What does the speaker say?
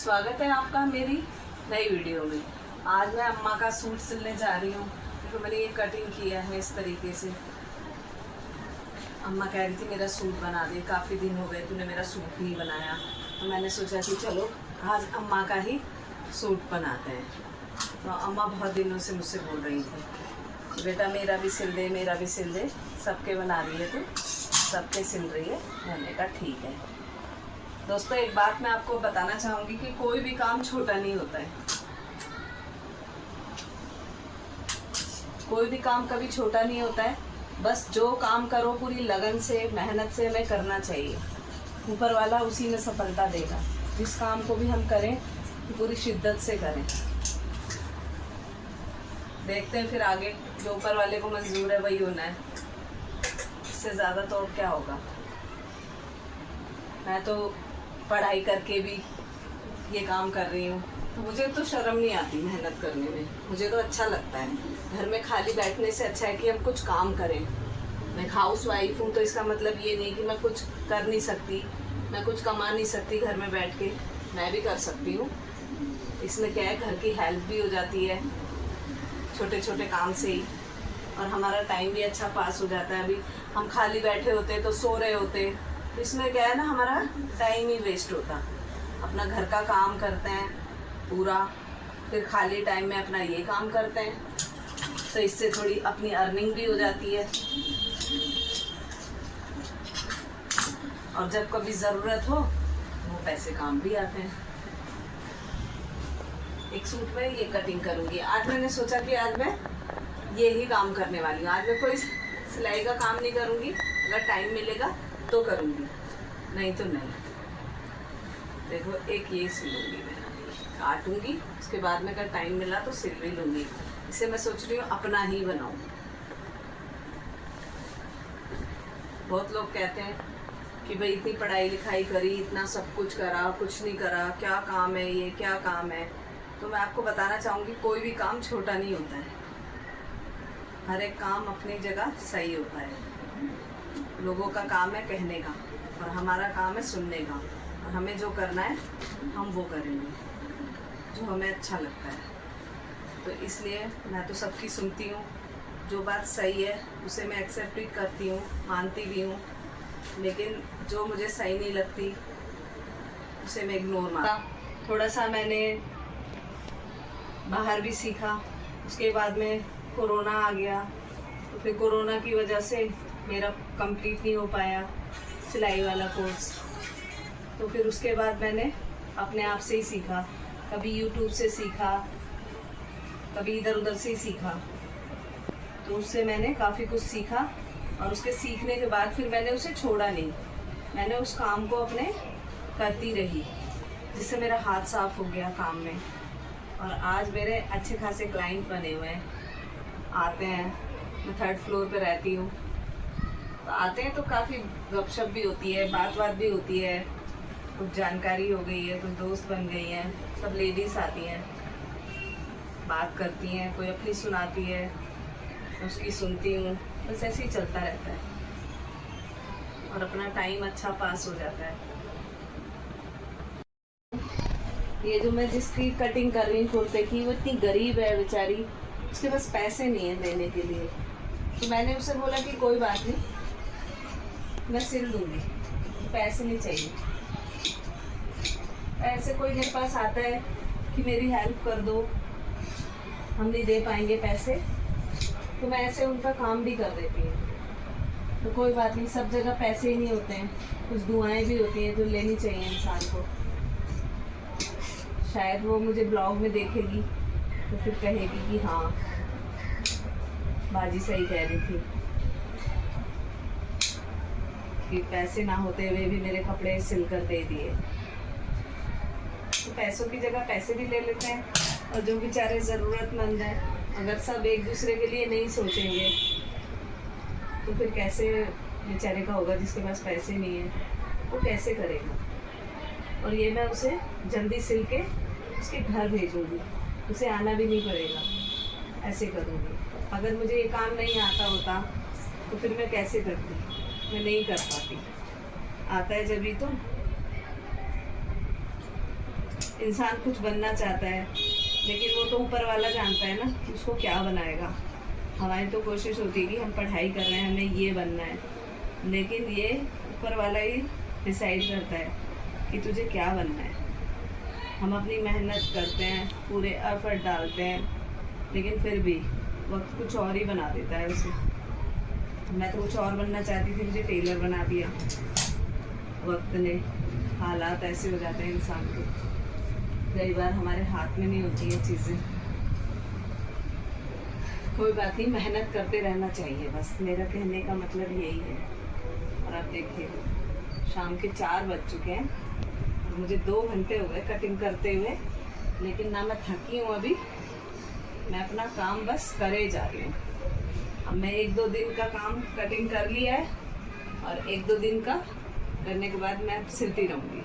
स्वागत है आपका मेरी नई वीडियो में। आज मैं अम्मा का सूट सिलने जा रही हूँ। तो मैंने ये कटिंग किया है इस तरीके से। अम्मा कह रही थी मेरा सूट बना दे, काफ़ी दिन हो गए तूने मेरा सूट नहीं बनाया। तो मैंने सोचा कि चलो आज अम्मा का ही सूट बनाते हैं। तो अम्मा बहुत दिनों से मुझसे बोल रही थी बेटा मेरा भी सिल दे, मेरा भी सिल दे। सबके बना रही है तो सबके सिल रही है। मैंने कहा ठीक है। दोस्तों एक बात मैं आपको बताना चाहूँगी कि कोई भी काम छोटा नहीं होता है। कोई भी काम कभी छोटा नहीं होता है। बस जो काम करो पूरी लगन से, मेहनत से हमें करना चाहिए। ऊपर वाला उसी में सफलता देगा। जिस काम को भी हम करें पूरी शिद्दत से करें। देखते हैं फिर आगे जो ऊपर वाले को मंजूर है वही होना है। इससे ज़्यादा तो और क्या होगा। मैं तो पढ़ाई करके भी ये काम कर रही हूँ, तो मुझे तो शर्म नहीं आती मेहनत करने में। मुझे तो अच्छा लगता है। घर में खाली बैठने से अच्छा है कि हम कुछ काम करें। मैं हाउस वाइफ हूँ तो इसका मतलब ये नहीं कि मैं कुछ कर नहीं सकती, मैं कुछ कमा नहीं सकती घर में बैठ के। मैं भी कर सकती हूँ। इसमें क्या है, घर की हेल्प भी हो जाती है छोटे छोटे काम से ही, और हमारा टाइम भी अच्छा पास हो जाता है। अभी हम खाली बैठे होते तो सो रहे होते, इसमें क्या है ना, हमारा टाइम ही वेस्ट होता। अपना घर का काम करते हैं पूरा, फिर खाली टाइम में अपना ये काम करते हैं, तो इससे थोड़ी अपनी अर्निंग भी हो जाती है। और जब कभी ज़रूरत हो वो पैसे काम भी आते हैं। एक सूट में ये कटिंग करूँगी। आज मैंने सोचा कि आज मैं ये ही काम करने वाली हूँ। आज मैं कोई सिलाई का काम नहीं करूँगी। अगर टाइम मिलेगा तो करूँगी, नहीं तो नहीं। देखो एक ये सिलूँगी, मैं काटूँगी, उसके बाद में अगर टाइम मिला तो सिल भी लूँगी। इसे मैं सोच रही हूँ अपना ही बनाऊँ। बहुत लोग कहते हैं कि भाई इतनी पढ़ाई लिखाई करी, इतना सब कुछ करा, कुछ नहीं करा, क्या काम है ये, क्या काम है। तो मैं आपको बताना चाहूँगी कोई भी काम छोटा नहीं होता है। हर एक काम अपनी जगह सही होता है। लोगों का काम है कहने का और हमारा काम है सुनने का। और हमें जो करना है हम वो करेंगे जो हमें अच्छा लगता है। तो इसलिए मैं तो सबकी सुनती हूँ। जो बात सही है उसे मैं एक्सेप्ट भी करती हूँ, मानती भी हूँ। लेकिन जो मुझे सही नहीं लगती उसे मैं इग्नोर मारती। थोड़ा सा मैंने बाहर भी सीखा, उसके बाद में कोरोना आ गया। तो फिर कोरोना की वजह से मेरा कंप्लीट नहीं हो पाया सिलाई वाला कोर्स। तो फिर उसके बाद मैंने अपने आप से ही सीखा। कभी यूट्यूब से सीखा, कभी इधर उधर से ही सीखा। तो उससे मैंने काफ़ी कुछ सीखा, और उसके सीखने के बाद फिर मैंने उसे छोड़ा नहीं। मैंने उस काम को अपने करती रही, जिससे मेरा हाथ साफ हो गया काम में। और आज मेरे अच्छे खासे क्लाइंट बने हुए हैं, आते हैं। मैं 3rd फ्लोर पे रहती हूँ, तो आते हैं तो काफ़ी गपशप भी होती है, बात भी होती है, कुछ जानकारी हो गई है, कुछ दोस्त बन गई हैं। सब लेडीज़ आती हैं, बात करती हैं, कोई अपनी सुनाती है, उसकी सुनती हूँ। बस ऐसे ही चलता रहता है और अपना टाइम अच्छा पास हो जाता है। ये जो मैं जिसकी कटिंग कर रही हूँ कुर्ते की, वो इतनी गरीब है बेचारी, उसके पास पैसे नहीं हैं देने के लिए। तो मैंने उसे बोला कि कोई बात नहीं, मैं सिल दूँगी, पैसे नहीं चाहिए। ऐसे कोई मेरे पास आता है कि मेरी हेल्प कर दो, हम नहीं दे पाएंगे पैसे, तो मैं ऐसे उनका काम भी कर देती हूँ। तो कोई बात नहीं, सब जगह पैसे ही नहीं होते हैं, कुछ दुआएं भी होती हैं जो लेनी चाहिए इंसान को। शायद वो मुझे ब्लॉग में देखेगी तो फिर कहेगी कि हाँ बाजी सही कह रही थी कि पैसे ना होते हुए भी मेरे कपड़े सिल कर दे दिए। तो पैसों की जगह पैसे भी ले लेते हैं। और जो बेचारे ज़रूरतमंद हैं, अगर सब एक दूसरे के लिए नहीं सोचेंगे तो फिर कैसे बेचारे का होगा। जिसके पास पैसे नहीं है वो कैसे करेगा। और ये मैं उसे जल्दी सिल के उसके घर भेजूँगी, उसे आना भी नहीं पड़ेगा। ऐसे करूँगी। अगर मुझे ये काम नहीं आता होता तो फिर मैं कैसे करती, मैं नहीं कर पाती। आता है जब ही तो। इंसान कुछ बनना चाहता है, लेकिन वो तो ऊपर वाला जानता है ना कि उसको क्या बनाएगा। हमारी तो कोशिश होती है कि हम पढ़ाई कर रहे हैं, हमें ये बनना है, लेकिन ये ऊपर वाला ही डिसाइड करता है कि तुझे क्या बनना है। हम अपनी मेहनत करते हैं, पूरे एफर्ट डालते हैं, लेकिन फिर भी वक्त कुछ और ही बना देता है उसे। मैं तो कुछ और बनना चाहती थी, मुझे टेलर बना दिया वक्त ने। हालात ऐसे हो जाते हैं इंसान के, कई बार हमारे हाथ में नहीं होती ये चीज़ें। कोई बात नहीं, मेहनत करते रहना चाहिए, बस मेरा कहने का मतलब यही है। और आप देखिए शाम के 4 बज चुके हैं, मुझे 2 घंटे हो गए कटिंग करते हुए, लेकिन ना मैं थकी हूँ अभी। मैं अपना काम बस करे जा रही हूँ। अब मैं 1-2 दिन का काम कटिंग कर लिया है, और 1-2 दिन का करने के बाद मैं सिलती रहूँगी।